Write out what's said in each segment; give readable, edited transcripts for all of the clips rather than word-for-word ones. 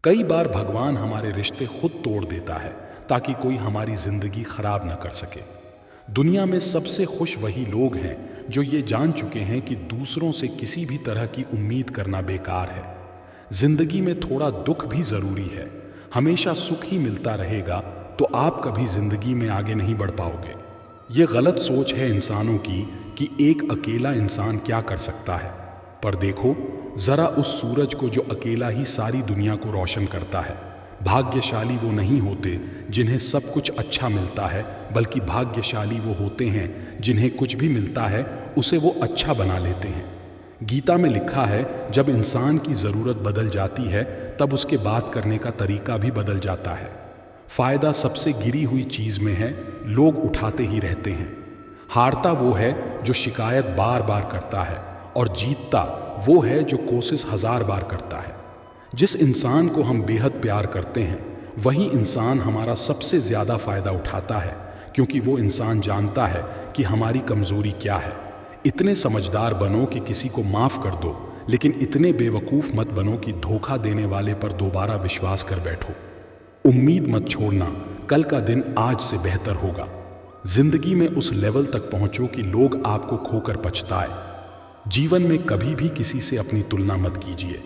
कई बार भगवान हमारे रिश्ते खुद तोड़ देता है ताकि कोई हमारी जिंदगी खराब ना कर सके। दुनिया में सबसे खुश वही लोग हैं जो ये जान चुके हैं कि दूसरों से किसी भी तरह की उम्मीद करना बेकार है। जिंदगी में थोड़ा दुख भी जरूरी है। हमेशा सुख ही मिलता रहेगा तो आप कभी जिंदगी में आगे नहीं बढ़ पाओगे। ये गलत सोच है इंसानों की कि एक अकेला इंसान क्या कर सकता है। पर देखो जरा उस सूरज को जो अकेला ही सारी दुनिया को रोशन करता है। भाग्यशाली वो नहीं होते जिन्हें सब कुछ अच्छा मिलता है, बल्कि भाग्यशाली वो होते हैं जिन्हें कुछ भी मिलता है उसे वो अच्छा बना लेते हैं। गीता में लिखा है, जब इंसान की ज़रूरत बदल जाती है तब उसके बात करने का तरीका भी बदल जाता है। फ़ायदा सबसे गिरी हुई चीज़ में है, लोग उठाते ही रहते हैं। हारता वो है जो शिकायत बार बार करता है और जीतता वो है जो कोशिश 1000 बार करता है। जिस इंसान को हम बेहद प्यार करते हैं वही इंसान हमारा सबसे ज़्यादा फ़ायदा उठाता है, क्योंकि वो इंसान जानता है कि हमारी कमज़ोरी क्या है। इतने समझदार बनो कि किसी को माफ़ कर दो, लेकिन इतने बेवकूफ़ मत बनो कि धोखा देने वाले पर दोबारा विश्वास कर बैठो। उम्मीद मत छोड़ना, कल का दिन आज से बेहतर होगा। जिंदगी में उस लेवल तक पहुंचो कि लोग आपको खोकर पछताए। जीवन में कभी भी किसी से अपनी तुलना मत कीजिए।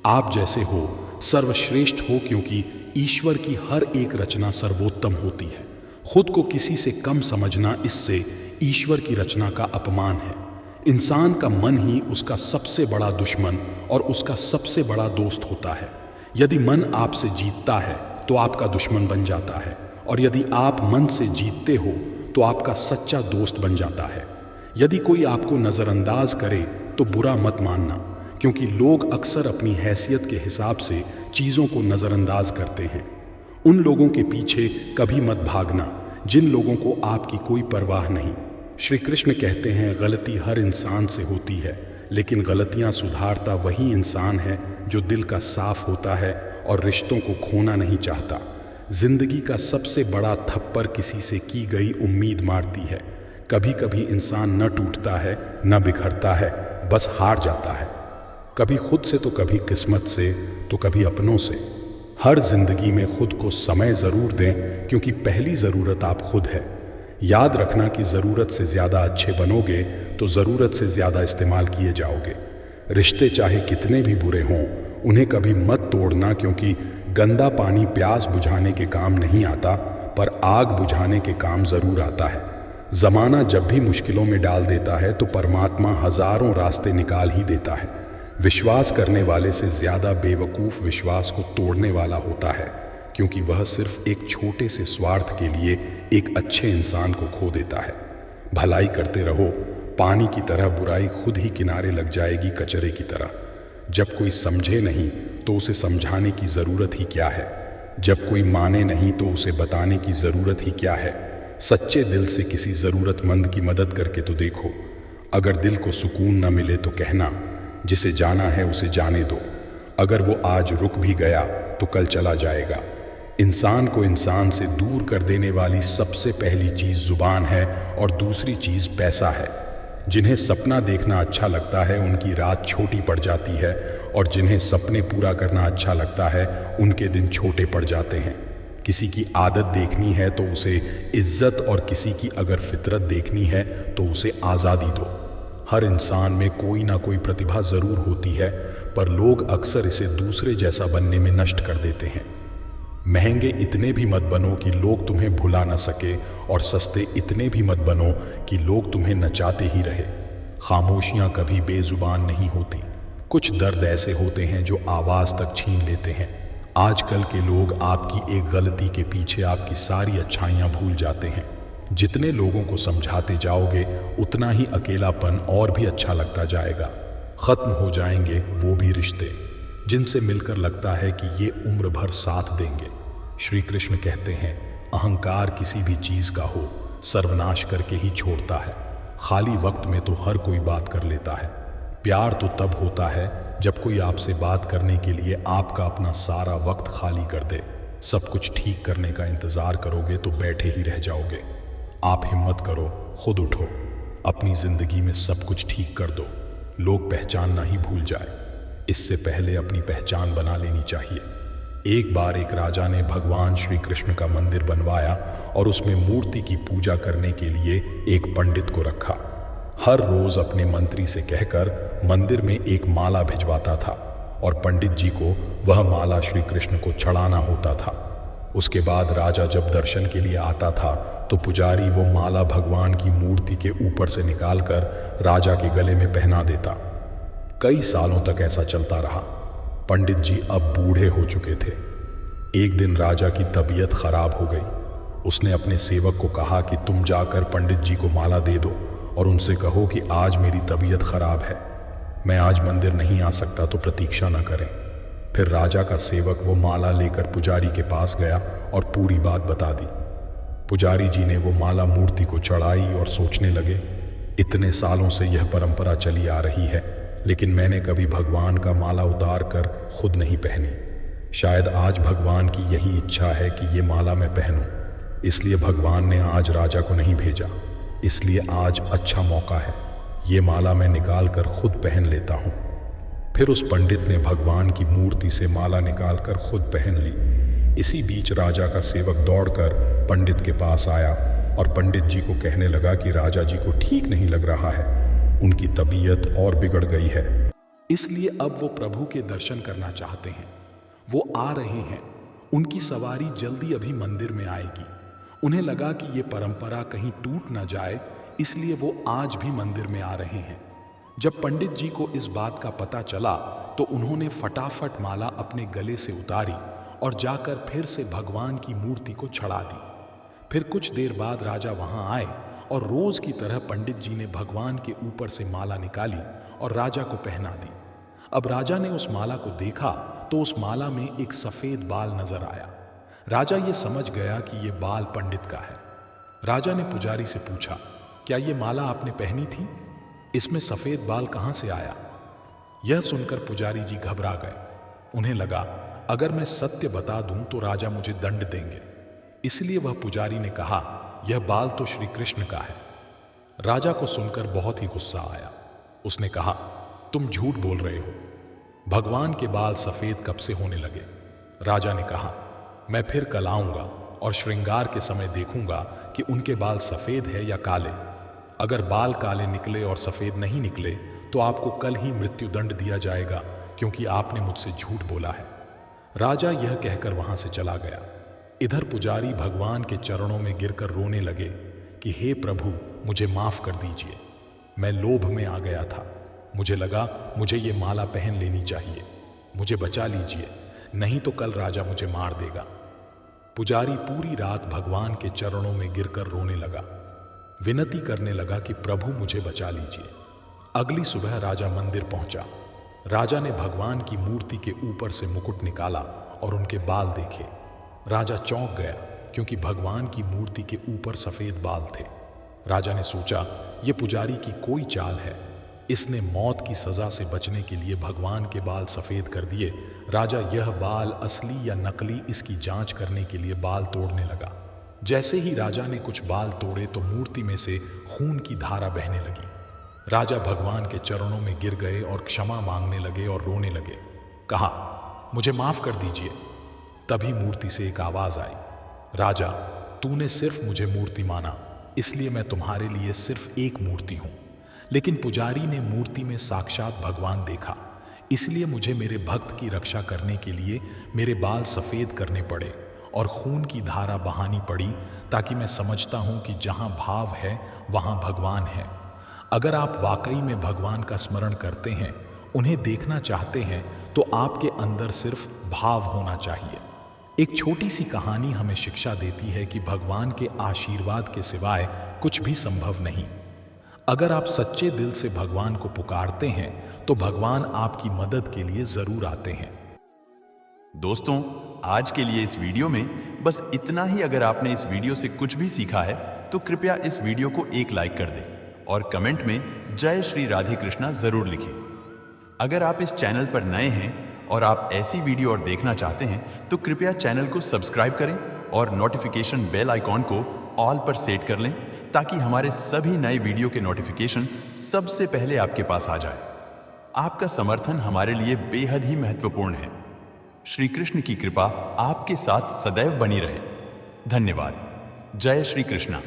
आप जैसे हो सर्वश्रेष्ठ हो, क्योंकि ईश्वर की हर एक रचना सर्वोत्तम होती है। खुद को किसी से कम समझना, इससे ईश्वर की रचना का अपमान है। इंसान का मन ही उसका सबसे बड़ा दुश्मन और उसका सबसे बड़ा दोस्त होता है। यदि मन आपसे जीतता है तो आपका दुश्मन बन जाता है, और यदि आप मन से जीतते हो तो आपका सच्चा दोस्त बन जाता है। यदि कोई आपको नज़रअंदाज करे तो बुरा मत मानना, क्योंकि लोग अक्सर अपनी हैसियत के हिसाब से चीज़ों को नज़रअंदाज करते हैं। उन लोगों के पीछे कभी मत भागना जिन लोगों को आपकी कोई परवाह नहीं। श्री कृष्ण कहते हैं, गलती हर इंसान से होती है, लेकिन गलतियां सुधारता वही इंसान है जो दिल का साफ होता है और रिश्तों को खोना नहीं चाहता। जिंदगी का सबसे बड़ा थप्पड़ किसी से की गई उम्मीद मारती है। कभी कभी इंसान न टूटता है न बिखरता है, बस हार जाता है। कभी खुद से तो कभी किस्मत से तो कभी अपनों से। हर जिंदगी में खुद को समय ज़रूर दें, क्योंकि पहली ज़रूरत आप खुद है। याद रखना कि ज़रूरत से ज़्यादा अच्छे बनोगे तो ज़रूरत से ज़्यादा इस्तेमाल किए जाओगे। रिश्ते चाहे कितने भी बुरे हों उन्हें कभी मत तोड़ना, क्योंकि गंदा पानी प्यास बुझाने के काम नहीं आता, पर आग बुझाने के काम ज़रूर आता है। ज़माना जब भी मुश्किलों में डाल देता है तो परमात्मा हज़ारों रास्ते निकाल ही देता है। विश्वास करने वाले से ज़्यादा बेवकूफ़ विश्वास को तोड़ने वाला होता है, क्योंकि वह सिर्फ एक छोटे से स्वार्थ के लिए एक अच्छे इंसान को खो देता है। भलाई करते रहो, पानी की तरह बुराई खुद ही किनारे लग जाएगी कचरे की तरह। जब कोई समझे नहीं तो उसे समझाने की ज़रूरत ही क्या है। जब कोई माने नहीं तो उसे बताने की ज़रूरत ही क्या है। सच्चे दिल से किसी ज़रूरतमंद की मदद करके तो देखो। अगर दिल को सुकून न मिले तो कहना, जिसे जाना है उसे जाने दो। अगर वो आज रुक भी गया तो कल चला जाएगा। इंसान को इंसान से दूर कर देने वाली सबसे पहली चीज़ ज़ुबान है और दूसरी चीज़ पैसा है। जिन्हें सपना देखना अच्छा लगता है उनकी रात छोटी पड़ जाती है, और जिन्हें सपने पूरा करना अच्छा लगता है उनके दिन छोटे पड़ जाते हैं। किसी की आदत देखनी है तो उसे इज्जत, और किसी की अगर फितरत देखनी है तो उसे आज़ादी दो। हर इंसान में कोई ना कोई प्रतिभा ज़रूर होती है, पर लोग अक्सर इसे दूसरे जैसा बनने में नष्ट कर देते हैं। महंगे इतने भी मत बनो कि लोग तुम्हें भुला ना सके, और सस्ते इतने भी मत बनो कि लोग तुम्हें नचाते ही रहे। खामोशियाँ कभी बेजुबान नहीं होती। कुछ दर्द ऐसे होते हैं जो आवाज़ तक छीन लेते हैं। आजकल के लोग आपकी एक गलती के पीछे आपकी सारी अच्छाइयाँ भूल जाते हैं। जितने लोगों को समझाते जाओगे उतना ही अकेलापन और भी अच्छा लगता जाएगा। ख़त्म हो जाएंगे वो भी रिश्ते जिनसे मिलकर लगता है कि ये उम्र भर साथ देंगे। श्री कृष्ण कहते हैं, अहंकार किसी भी चीज़ का हो सर्वनाश करके ही छोड़ता है। खाली वक्त में तो हर कोई बात कर लेता है। प्यार तो तब होता है जब कोई आपसे बात करने के लिए आपका अपना सारा वक्त खाली कर दे। सब कुछ ठीक करने का इंतज़ार करोगे तो बैठे ही रह जाओगे। आप हिम्मत करो, खुद उठो, अपनी ज़िंदगी में सब कुछ ठीक कर दो। लोग पहचानना ही भूल जाए, इससे पहले अपनी पहचान बना लेनी चाहिए। एक बार एक राजा ने भगवान श्री कृष्ण का मंदिर बनवाया और उसमें मूर्ति की पूजा करने के लिए एक पंडित को रखा। हर रोज अपने मंत्री से कहकर मंदिर में एक माला भिजवाता था और पंडित जी को वह माला श्री कृष्ण को चढ़ाना होता था। उसके बाद राजा जब दर्शन के लिए आता था तो पुजारी वो माला भगवान की मूर्ति के ऊपर से निकालकर राजा के गले में पहना देता। कई सालों तक ऐसा चलता रहा। पंडित जी अब बूढ़े हो चुके थे। एक दिन राजा की तबीयत खराब हो गई। उसने अपने सेवक को कहा कि तुम जाकर पंडित जी को माला दे दो और उनसे कहो कि आज मेरी तबीयत खराब है, मैं आज मंदिर नहीं आ सकता, तो प्रतीक्षा न करें। फिर राजा का सेवक वो माला लेकर पुजारी के पास गया और पूरी बात बता दी। पुजारी जी ने वो माला मूर्ति को चढ़ाई और सोचने लगे, इतने सालों से यह परंपरा चली आ रही है, लेकिन मैंने कभी भगवान का माला उतार कर खुद नहीं पहनी। शायद आज भगवान की यही इच्छा है कि ये माला मैं पहनूं, इसलिए भगवान ने आज राजा को नहीं भेजा। इसलिए आज अच्छा मौका है, ये माला मैं निकाल कर खुद पहन लेता हूँ। फिर उस पंडित ने भगवान की मूर्ति से माला निकाल कर खुद पहन ली। इसी बीच राजा का सेवक दौड़कर पंडित के पास आया और पंडित जी को कहने लगा कि राजा जी को ठीक नहीं लग रहा है, उनकी तबीयत और बिगड़ गई है, इसलिए अब वो प्रभु के दर्शन करना चाहते हैं। वो आ रहे हैं, उनकी सवारी जल्दी अभी मंदिर में आएगी। उन्हें लगा कि ये परंपरा कहीं टूट ना जाए, इसलिए वो आज भी मंदिर में आ रहे हैं। जब पंडित जी को इस बात का पता चला तो उन्होंने फटाफट माला अपने गले से उतारी और जाकर फिर से भगवान की मूर्ति को चढ़ा दी। फिर कुछ देर बाद राजा वहां आए और रोज की तरह पंडित जी ने भगवान के ऊपर से माला निकाली और राजा को पहना दी। अब राजा ने उस माला को देखा तो उस माला में एक सफेद बाल नजर आया। राजा ये समझ गया कि ये बाल पंडित का है। राजा ने पुजारी से पूछा, क्या ये माला आपने पहनी थी? इसमें सफेद बाल कहां से आया? यह सुनकर पुजारी जी घबरा गए। उन्हें लगा अगर मैं सत्य बता दूं तो राजा मुझे दंड देंगे, इसलिए वह पुजारी ने कहा, यह बाल तो श्री कृष्ण का है। राजा को सुनकर बहुत ही गुस्सा आया। उसने कहा, तुम झूठ बोल रहे हो, भगवान के बाल सफेद कब से होने लगे? राजा ने कहा, मैं फिर कल आऊंगा और श्रृंगार के समय देखूंगा कि उनके बाल सफेद है या काले। अगर बाल काले निकले और सफेद नहीं निकले तो आपको कल ही मृत्युदंड दिया जाएगा, क्योंकि आपने मुझसे झूठ बोला है। राजा यह कहकर वहां से चला गया। इधर पुजारी भगवान के चरणों में गिरकर रोने लगे कि हे प्रभु, मुझे माफ कर दीजिए, मैं लोभ में आ गया था। मुझे लगा मुझे ये माला पहन लेनी चाहिए, मुझे बचा लीजिए, नहीं तो कल राजा मुझे मार देगा। पुजारी पूरी रात भगवान के चरणों में गिरकर रोने लगा, विनती करने लगा कि प्रभु मुझे बचा लीजिए। अगली सुबह राजा मंदिर पहुंचा। राजा ने भगवान की मूर्ति के ऊपर से मुकुट निकाला और उनके बाल देखे। राजा चौंक गया क्योंकि भगवान की मूर्ति के ऊपर सफेद बाल थे। राजा ने सोचा, ये पुजारी की कोई चाल है, इसने मौत की सजा से बचने के लिए भगवान के बाल सफेद कर दिए। राजा यह बाल असली या नकली इसकी जांच करने के लिए बाल तोड़ने लगा। जैसे ही राजा ने कुछ बाल तोड़े तो मूर्ति में से खून की धारा बहने लगी। राजा भगवान के चरणों में गिर गए और क्षमा मांगने लगे और रोने लगे। कहा, मुझे माफ कर दीजिए। तभी मूर्ति से एक आवाज आई, राजा, तूने सिर्फ मुझे मूर्ति माना, इसलिए मैं तुम्हारे लिए सिर्फ एक मूर्ति हूं। लेकिन पुजारी ने मूर्ति में साक्षात भगवान देखा, इसलिए मुझे मेरे भक्त की रक्षा करने के लिए मेरे बाल सफेद करने पड़े और खून की धारा बहानी पड़ी, ताकि मैं समझता हूं कि जहां भाव है वहां भगवान है। अगर आप वाकई में भगवान का स्मरण करते हैं, उन्हें देखना चाहते हैं, तो आपके अंदर सिर्फ भाव होना चाहिए। एक छोटी सी कहानी हमें शिक्षा देती है कि भगवान के आशीर्वाद के सिवाय कुछ भी संभव नहीं। अगर आप सच्चे दिल से भगवान को पुकारते हैं तो भगवान आपकी मदद के लिए जरूर आते हैं। दोस्तों, आज के लिए इस वीडियो में बस इतना ही। अगर आपने इस वीडियो से कुछ भी सीखा है तो कृपया इस वीडियो को एक लाइक कर दें और कमेंट में जय श्री राधे कृष्णा जरूर लिखें। अगर आप इस चैनल पर नए हैं और आप ऐसी वीडियो और देखना चाहते हैं तो कृपया चैनल को सब्सक्राइब करें और नोटिफिकेशन बेल आइकॉन को ऑल पर सेट कर लें, ताकि हमारे सभी नए वीडियो के नोटिफिकेशन सबसे पहले आपके पास आ जाए। आपका समर्थन हमारे लिए बेहद ही महत्वपूर्ण है। श्री कृष्ण की कृपा आपके साथ सदैव बनी रहे। धन्यवाद। जय श्री कृष्णा।